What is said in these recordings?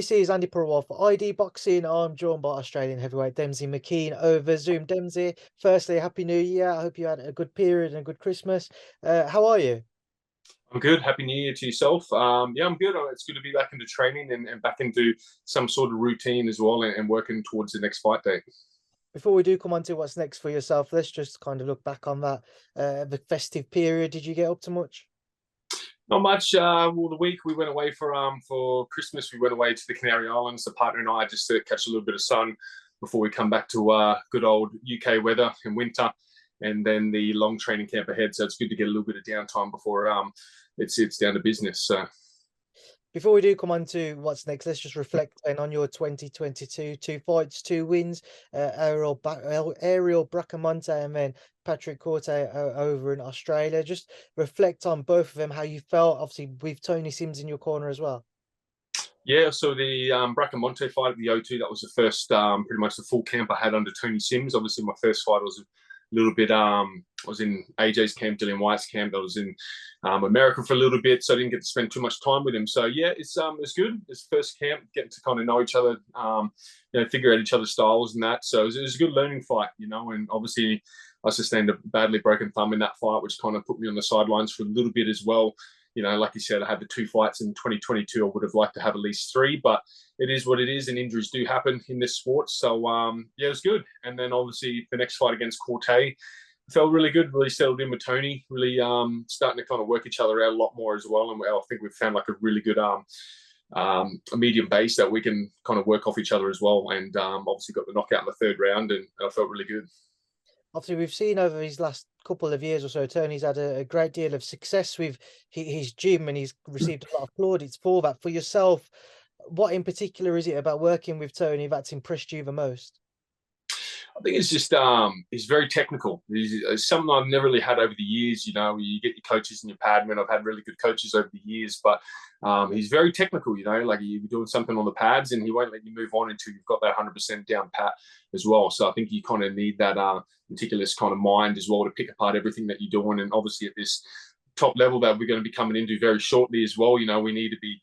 This is Andy Purwell for ID Boxing. I'm joined by Australian heavyweight Demsey McKean over Zoom. Demsey, firstly, Happy New Year. I hope you had a good period and a good Christmas. How are you? I'm good. Happy New Year to yourself. Yeah, I'm good. It's good to be back into training and back into some sort of routine as well and working towards the next fight day. Before we do come on to what's next for yourself, let's just kind of look back on that the festive period. Did you get up to much? Not much. Well, the week we went away for Christmas, we went away to the Canary Islands, the partner and I, just to catch a little bit of sun before we come back to good old UK weather in winter, and then the long training camp ahead. So it's good to get a little bit of downtime before it's down to business. So Before we do come on to what's next, let's just reflect then on your 2022, two fights, two wins, Ariel Bracamonte and then Patrick Corte over in Australia. Just reflect on both of them, how you felt, obviously with Tony Sims in your corner as well. yeah, so the Bracamonte fight at the O2, that was the first, pretty much the full camp I had under Tony Sims. Obviously, my first fight was a little bit, I was in AJ's camp, Dillian Whyte's camp. I was in America for a little bit, so I didn't get to spend too much time with him. So yeah, it's good. It's first camp, getting to kind of know each other, figure out each other's styles and that. So it was a good learning fight, and obviously I sustained a badly broken thumb in that fight, which kind of put me on the sidelines for a little bit as well. Like you said, I had the two fights in 2022. I would have liked to have at least three, but it is what it is, and injuries do happen in this sport. So, yeah, it was good. And then obviously the next fight against Corte felt really good, really settled in with Tony, really starting to kind of work each other out a lot more as well. And I think we've found like a really good a medium base that we can kind of work off each other as well. And obviously got the knockout in the third round, and I felt really good. Obviously, we've seen over his last couple of years or so, Tony's had a great deal of success with his gym, and he's received a lot of plaudits for that. For yourself, what in particular is it about working with Tony that's impressed you the most? I think it's just he's very technical. He's something I've never really had over the years. You get your coaches and your padman. I've had really good coaches over the years, but he's very technical. Like you're doing something on the pads, and he won't let you move on until you've got that 100% down pat as well. So I think you kind of need that meticulous kind of mind as well to pick apart everything that you're doing. And obviously at this top level that we're going to be coming into very shortly as well, we need to be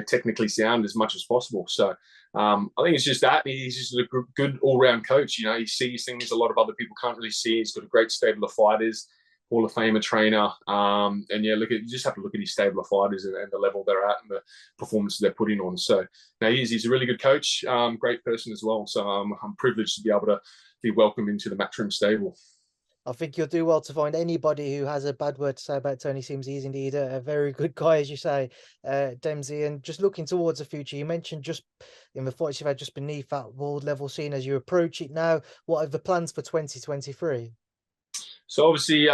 technically sound as much as possible. So I think it's just that he's just a good all-round coach. He sees things a lot of other people can't really see. He's got a great stable of fighters, Hall of Famer trainer, and yeah, you just have to look at his stable of fighters and the level they're at and the performances they're putting on. So now he's a really good coach, great person as well. So I'm privileged to be able to be welcomed into the Matchroom stable. I think you'll do well to find anybody who has a bad word to say about Tony Sims. He's indeed a very good guy, as you say, Dempsey. And just looking towards the future, you mentioned just in the fights you've had just beneath that world level scene as you approach it now. What are the plans for 2023? So obviously,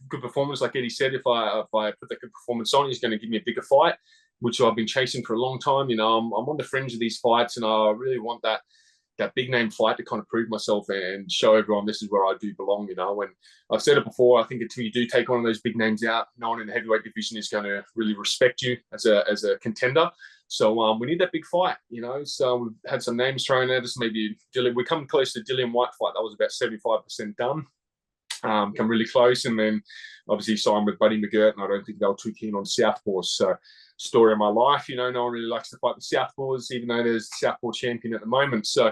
good performance, like Eddie said, if I put that good performance on, he's going to give me a bigger fight, which I've been chasing for a long time. I'm on the fringe of these fights, and I really want that big name fight to kind of prove myself and show everyone this is where I do belong. And I've said it before, I think until you do take one of those big names out, no one in the heavyweight division is going to really respect you as a contender. So we need that big fight, So we've had some names thrown at us. Maybe we come close to Dillian Whyte fight. That was about 75% done. Come really close, and then obviously signed with Buddy McGirt, and I don't think they were too keen on Southpaws. So story of my life, no one really likes to fight the Southpaws, even though there's Southpaw champion at the moment. So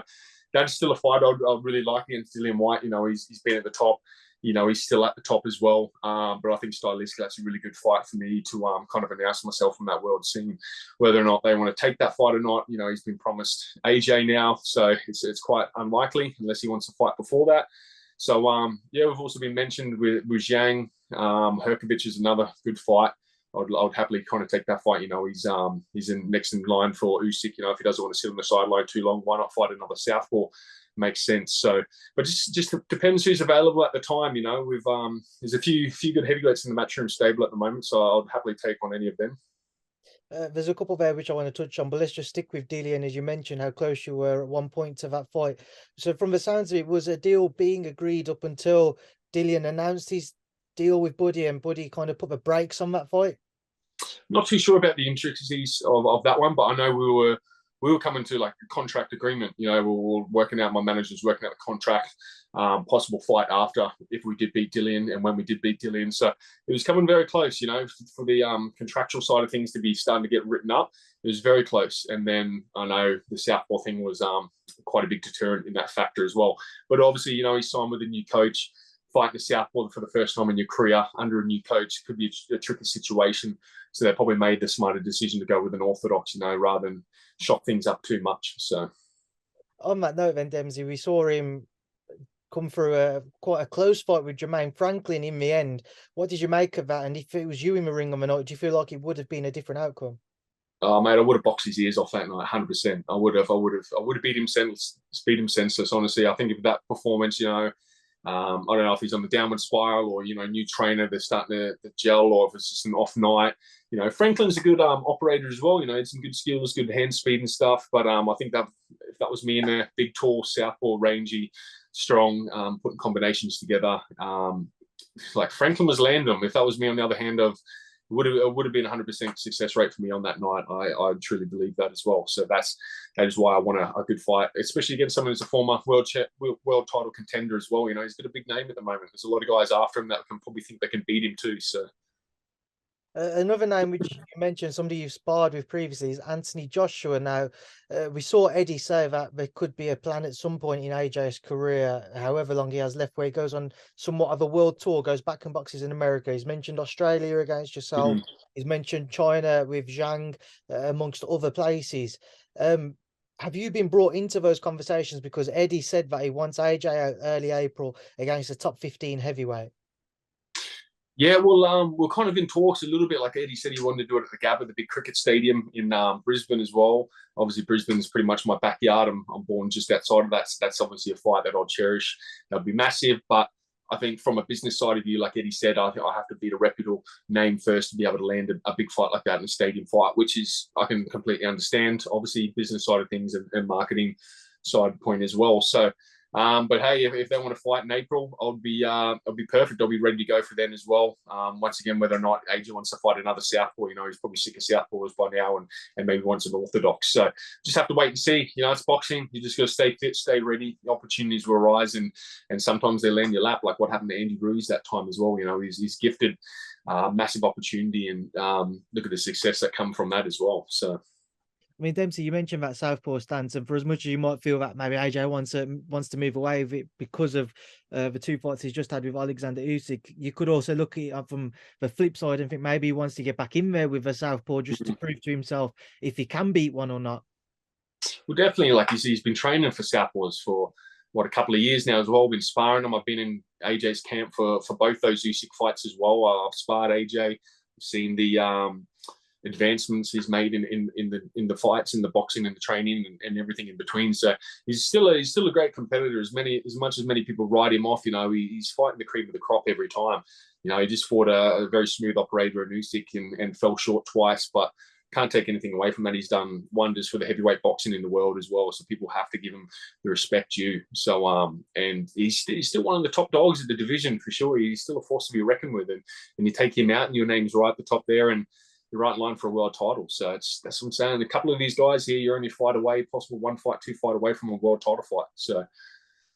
that's still a fight I'd really like against Dillian Whyte. He's been at the top. He's still at the top as well. But I think stylistically, that's a really good fight for me to kind of announce myself from that world scene. Whether or not they want to take that fight or not, he's been promised AJ now, so it's quite unlikely unless he wants to fight before that. So yeah, we've also been mentioned with Zhang. Herkovich is another good fight. I'd happily kind of take that fight. He's next in line for Usyk. If he doesn't want to sit on the sideline too long, why not fight another southpaw? Makes sense. So, but just depends who's available at the time. We've there's a few good heavyweights in the Matchroom stable at the moment, so I'd happily take on any of them. There's a couple there which I want to touch on, but let's just stick with Dillian, as you mentioned how close you were at one point to that fight. So from the sounds of it, was a deal being agreed up until Dillian announced his deal with Buddy, and Buddy kind of put the brakes on that fight? Not too sure about the intricacies of that one, but I know we were we were coming to like a contract agreement. You know, we were working out, my manager's working out the contract, possible fight after if we did beat Dillian and when we did beat Dillian. So it was coming very close, you know, for the contractual side of things to be starting to get written up. It was very close. And then I know the southpaw thing was quite a big deterrent in that factor as well. But obviously, you know, he signed with a new coach. Fighting the southpaw for the first time in your career under a new coach could be a tricky situation. So they probably made the smarter decision to go with an orthodox, you know, rather than shock things up too much. So on that note, then Demsey, we saw him come through quite a close fight with Jermaine Franklin in the end. What did you make of that? And if it was you in the ring on the night, do you feel like it would have been a different outcome? Mate, I would have boxed his ears off that night, 100%. I would have beat him senseless. Honestly, I think if that performance, you know, I don't know if he's on the downward spiral or, you know, new trainer, they're starting to gel, or if it's just an off night. You know, Franklin's a good operator as well. You know, some good skills, good hand speed and stuff. But I think that if that was me in there, big, tall, southpaw, rangy, strong, putting combinations together, like Franklin was landing them. If that was me on the other hand of, it would have been 100% success rate for me on that night. I truly believe that as well. So that is why I want a good fight, especially against someone who's a former world title contender as well. You know, he's got a big name at the moment. There's a lot of guys after him that can probably think they can beat him too. So Another name which you mentioned, somebody you've sparred with previously, is Anthony Joshua. Now, we saw Eddie say that there could be a plan at some point in AJ's career, however long he has left, where he goes on somewhat of a world tour, goes back and boxes in America. He's mentioned Australia against yourself. He's mentioned China with Zhang, amongst other places. Have you been brought into those conversations? Because Eddie said that he wants AJ out early April against a top 15 heavyweight. Yeah, well, we're kind of in talks a little bit. Like Eddie said, he wanted to do it at the Gabba, the big cricket stadium in Brisbane as well. Obviously, Brisbane's pretty much my backyard. I'm born just outside of that. So that's obviously a fight that I'll cherish. That'll be massive. But I think from a business side of view, like Eddie said, I have to beat a reputable name first to be able to land a big fight like that in a stadium fight, which is, I can completely understand. Obviously, business side of things and marketing side point as well. So, but hey, if they want to fight in April, I'll be perfect. I'll be ready to go for them as well. Once again, whether or not AJ wants to fight another southpaw, you know, he's probably sick of southpaws by now, and maybe wants an orthodox. So just have to wait and see. You know, it's boxing. You just got to stay fit, stay ready. The opportunities will arise, and sometimes they land your lap, like what happened to Andy Ruiz that time as well. You know, he's gifted massive opportunity, and look at the success that come from that as well. So. I mean, Dempsey, you mentioned that southpaw stance, and for as much as you might feel that maybe AJ wants to move away with it because of the two fights he's just had with Alexander Usyk, you could also look at it from the flip side and think maybe he wants to get back in there with a southpaw just to prove to himself if he can beat one or not. Well, definitely, like he's been training for southpaws for a couple of years now as well. Been sparring him. I've been in AJ's camp for both those Usyk fights as well. I've sparred AJ. I've seen the advancements he's made in the fights, in the boxing and the training and everything in between. So he's still a great competitor. As much as many people write him off, you know, he's fighting the cream of the crop every time. You know, he just fought a very smooth operator in Usyk and fell short twice, but can't take anything away from that. He's done wonders for the heavyweight boxing in the world as well. So people have to give him the respect due. So and he's still one of the top dogs of the division for sure. He's still a force to be reckoned with, and you take him out and your name's right at the top there, and you're right in line for a world title. So that's what I'm saying. A couple of these guys here, you're only a fight away, possible 1 fight, 2 fight away from a world title fight. So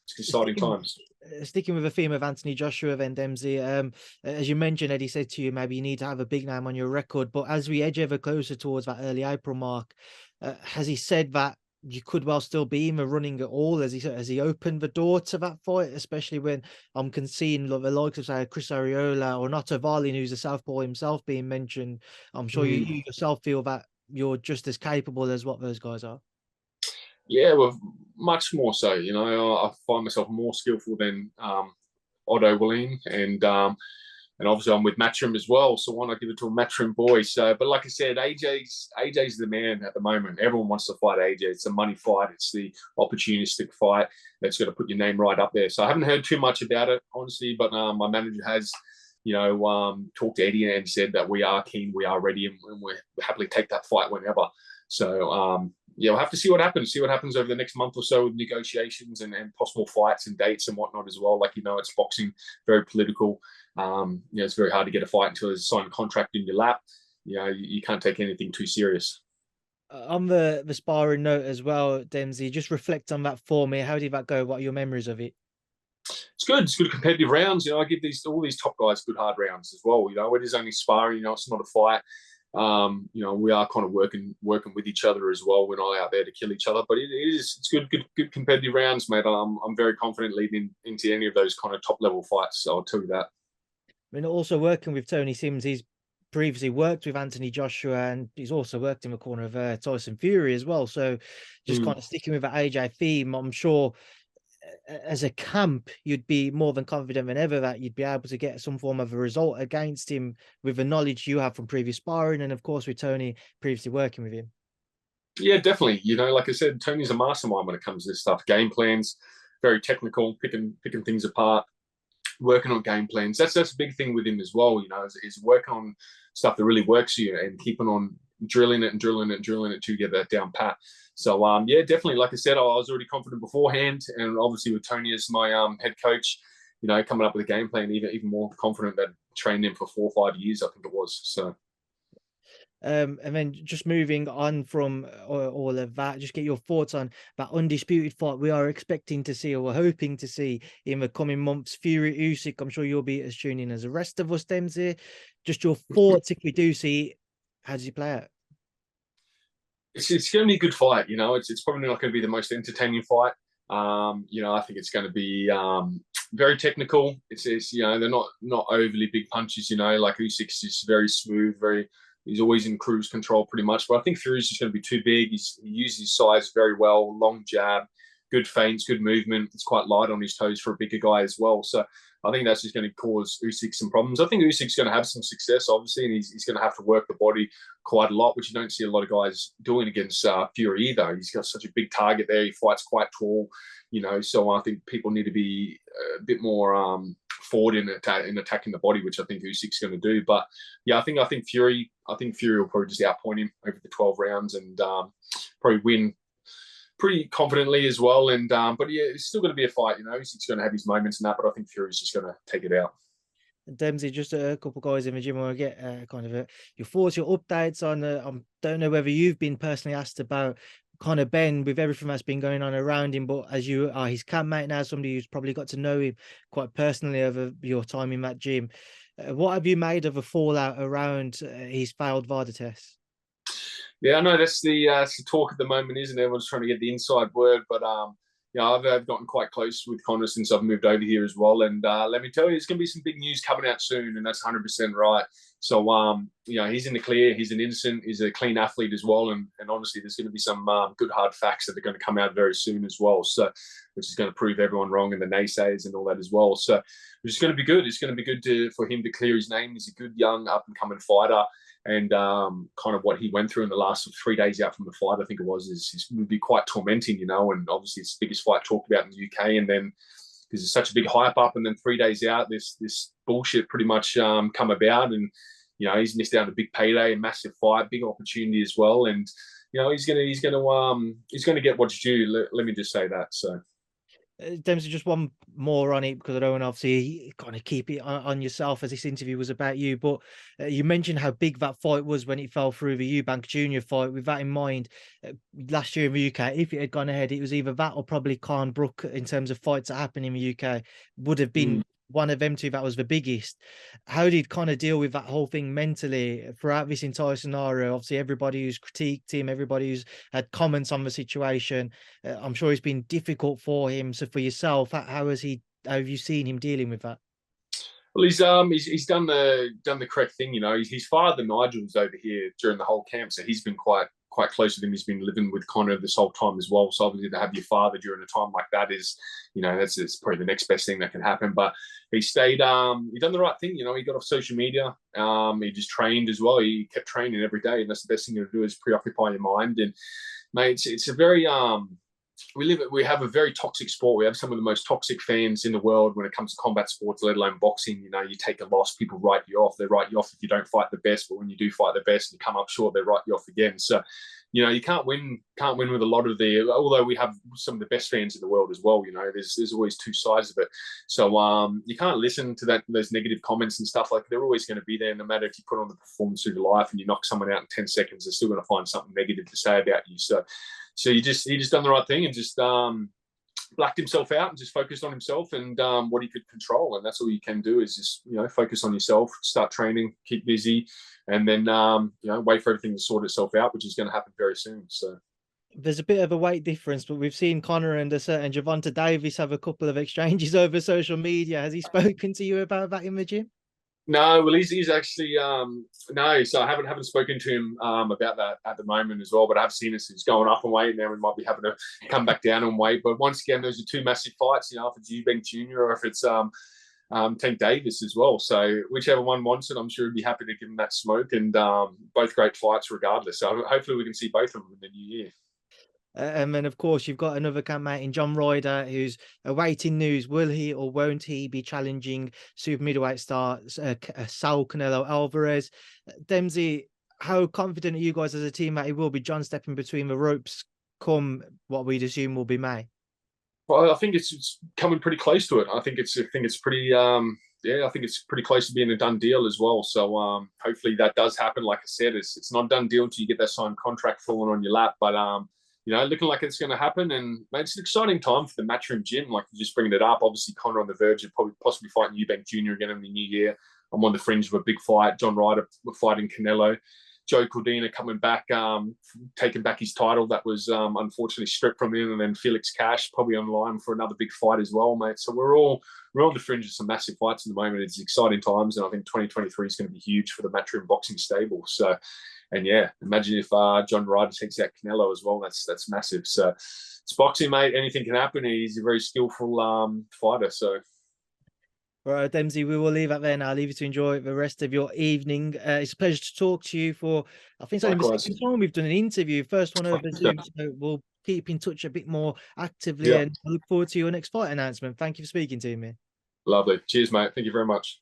it's exciting times. Sticking with the theme of Anthony Joshua, then Demsey, as you mentioned, Eddie said to you, maybe you need to have a big name on your record. But as we edge ever closer towards that early April mark, has he said that you could well still be in the running at all? Has he opened the door to that fight, especially when I'm seeing the likes of, say, Chris Arreola or Nato Varlin, who's a southpaw himself, being mentioned? I'm sure you yourself feel that you're just as capable as what those guys are. Yeah, well, much more so. You know, I find myself more skillful than Otto Wallin, and obviously I'm with Matchroom as well. So why not give it to a Matchroom boy? So, but like I said, AJ's the man at the moment. Everyone wants to fight AJ. It's a money fight. It's the opportunistic fight that's got to put your name right up there. So I haven't heard too much about it, honestly, but my manager has, you know, talked to Eddie and said that we are keen, we are ready, and we'll happily take that fight whenever. So, yeah, we'll have to see what happens. See what happens over the next month or so with negotiations and possible fights and dates and whatnot as well. Like, you know, it's boxing, very political. You know, it's very hard to get a fight until there's a signed contract in your lap. You know, you can't take anything too serious. On the sparring note as well, Demsey, just reflect on that for me. How did that go? What are your memories of it? It's good. It's good competitive rounds. I give all these top guys good hard rounds as well. It is only sparring. It's not a fight. We are kind of working with each other as well. We're not out there to kill each other, but it's good competitive rounds, mate. I'm very confident leading into any of those kind of top level fights. So I'll tell you that. I mean, also working with Tony Sims, he's previously worked with Anthony Joshua, and he's also worked in the corner of Tyson Fury as well. So just kind of sticking with the AJ theme, I'm sure as a camp, you'd be more than confident than ever that you'd be able to get some form of a result against him with the knowledge you have from previous sparring, and of course with Tony previously working with him. Yeah, definitely. Like I said, Tony's a mastermind when it comes to this stuff. Game plans, very technical, picking things apart, working on game plans. That's a big thing with him as well. Is working on stuff that really works for you and keeping on drilling it to get that down pat. So yeah, definitely. Like I said, I was already confident beforehand, and obviously with Tony as my head coach, coming up with a game plan, even more confident that I trained him for 4 or 5 years, I think it was. So. And then just moving on from all of that, just get your thoughts on that undisputed fight we are expecting to see, or we're hoping to see in the coming months. Fury-Usyk, I'm sure you'll be as tuned in as the rest of us, Demsey. Just your thoughts if we do see, how does he play out? It's going to be a good fight. It's probably not going to be the most entertaining fight. I think it's going to be very technical. It's they're not overly big punches. Like Usyk's is very smooth, he's always in cruise control pretty much. But I think Fury's just going to be too big. He uses his size very well, long jab, good feints, good movement. It's quite light on his toes for a bigger guy as well. So I think that's just going to cause Usyk some problems. I think Usyk's going to have some success, obviously, and he's going to have to work the body quite a lot, which you don't see a lot of guys doing against Fury either. He's got such a big target there. He fights quite tall, so I think people need to be a bit more forward in attacking the body, which I think Usyk's going to do. But yeah, I think Fury will probably just outpoint him over the 12 rounds and probably win pretty confidently as well. And but yeah, it's still going to be a fight. Usyk's going to have his moments and that, but I think Fury's just going to take it out. Demsey, just a couple guys in the gym. I want to get your thoughts, your updates on. I don't know whether you've been personally asked about Conor Benn with everything that's been going on around him, but as you are his campmate now, somebody who's probably got to know him quite personally over your time in that gym, what have you made of a fallout around his failed VADA test? Yeah, I know that's the talk at the moment, isn't it? Everyone's trying to get the inside word, but I've gotten quite close with Conor since I've moved over here as well. And let me tell you, there's going to be some big news coming out soon, and that's 100% right. So, he's in the clear. He's an innocent. He's a clean athlete as well. And honestly, there's going to be some good hard facts that are going to come out very soon as well. So, which is going to prove everyone wrong and the naysayers and all that as well. So, which is going to be good. It's going to be good for him to clear his name. He's a good young up and coming fighter. And kind of what he went through in the last 3 days out from the fight, I think it was, would be quite tormenting, and obviously it's the biggest fight talked about in the UK, and then because there's such a big hype up, and then 3 days out, this bullshit pretty much come about, and he's missed out on a big payday, a massive fight, big opportunity as well, and he's gonna get what's due. Let me just say that. So. Dempsey, just one more on it, because I don't want to obviously kind of keep it on yourself as this interview was about you. But you mentioned how big that fight was when it fell through the Eubank Junior fight. With that in mind, last year in the UK, if it had gone ahead, it was either that or probably Khan Brook in terms of fights that happen in the UK would have been one of them two that was the biggest. How did Conor deal with that whole thing mentally throughout this entire scenario? Obviously, everybody who's critiqued him, everybody who's had comments on the situation, I'm sure it's been difficult for him. So for yourself, how have you seen him dealing with that? Well, he's done the correct thing. His father Nigel's over here during the whole camp, so he's been quite close with him. He's been living with Conor this whole time as well. So obviously to have your father during a time like that is, that's probably the next best thing that can happen. But he stayed, he done the right thing. He got off social media. He just trained as well. He kept training every day, and that's the best thing to do is preoccupy your mind. And mate, it's a very we have a very toxic sport. We have some of the most toxic fans in the world when it comes to combat sports, let alone boxing. You take a loss, people write you off. They write you off if you don't fight the best, but when you do fight the best and you come up short, they write you off again. So, you can't win with a lot of although we have some of the best fans in the world as well. There's always two sides of it. So you can't listen to those negative comments and stuff. Like, they're always going to be there, no matter if you put on the performance of your life and you knock someone out in 10 seconds, they're still going to find something negative to say about you. So he just done the right thing and just blacked himself out and just focused on himself and what he could control. And that's all you can do, is just, focus on yourself, start training, keep busy, and then, wait for everything to sort itself out, which is going to happen very soon. So there's a bit of a weight difference, but we've seen Conor and a certain Gervonta Davis have a couple of exchanges over social media. Has he spoken to you about that in the gym? No, well, he's actually no. So I haven't spoken to him about that at the moment as well. But I've seen he's going up in weight now. We might be having to come back down in weight. But once again, those are two massive fights. If it's Eubank Jr. or if it's Tank Davis as well. So whichever one wants it, I'm sure he'd be happy to give him that smoke. And both great fights, regardless. So hopefully we can see both of them in the new year. And then, of course, you've got another campmate in John Ryder, who's awaiting news. Will he or won't he be challenging super middleweight star Saul Canelo Alvarez? Demsey, how confident are you guys as a team that he will be John stepping between the ropes come what we'd assume will be May? Well, I think it's coming pretty close to it. I think it's pretty I think it's pretty close to being a done deal as well. So hopefully that does happen. Like I said, it's not a done deal until you get that signed contract falling on your lap. But looking like it's going to happen. And mate, it's an exciting time for the Matchroom Gym. Like, you're just bringing it up. Obviously, Conor on the verge of possibly fighting Eubank Jr. again in the new year. I'm on the fringe of a big fight. John Ryder fighting Canelo. Joe Cordina coming back, taking back his title that was unfortunately stripped from him, and then Felix Cash probably on line for another big fight as well, mate. So we're on the fringe of some massive fights at the moment. It's exciting times, and I think 2023 is going to be huge for the Matchroom boxing stable. So, and yeah, imagine if John Ryder takes out Canelo as well. That's massive. So it's boxing, mate. Anything can happen. He's a very skillful fighter. So. Right, Demsey, we will leave it there now. I'll leave you to enjoy the rest of your evening. It's a pleasure to talk to you for, I think it's only the second time we've done an interview. First one over Zoom, so we'll keep in touch a bit more actively, and I look forward to your next fight announcement. Thank you for speaking to me. Lovely. Cheers, mate. Thank you very much.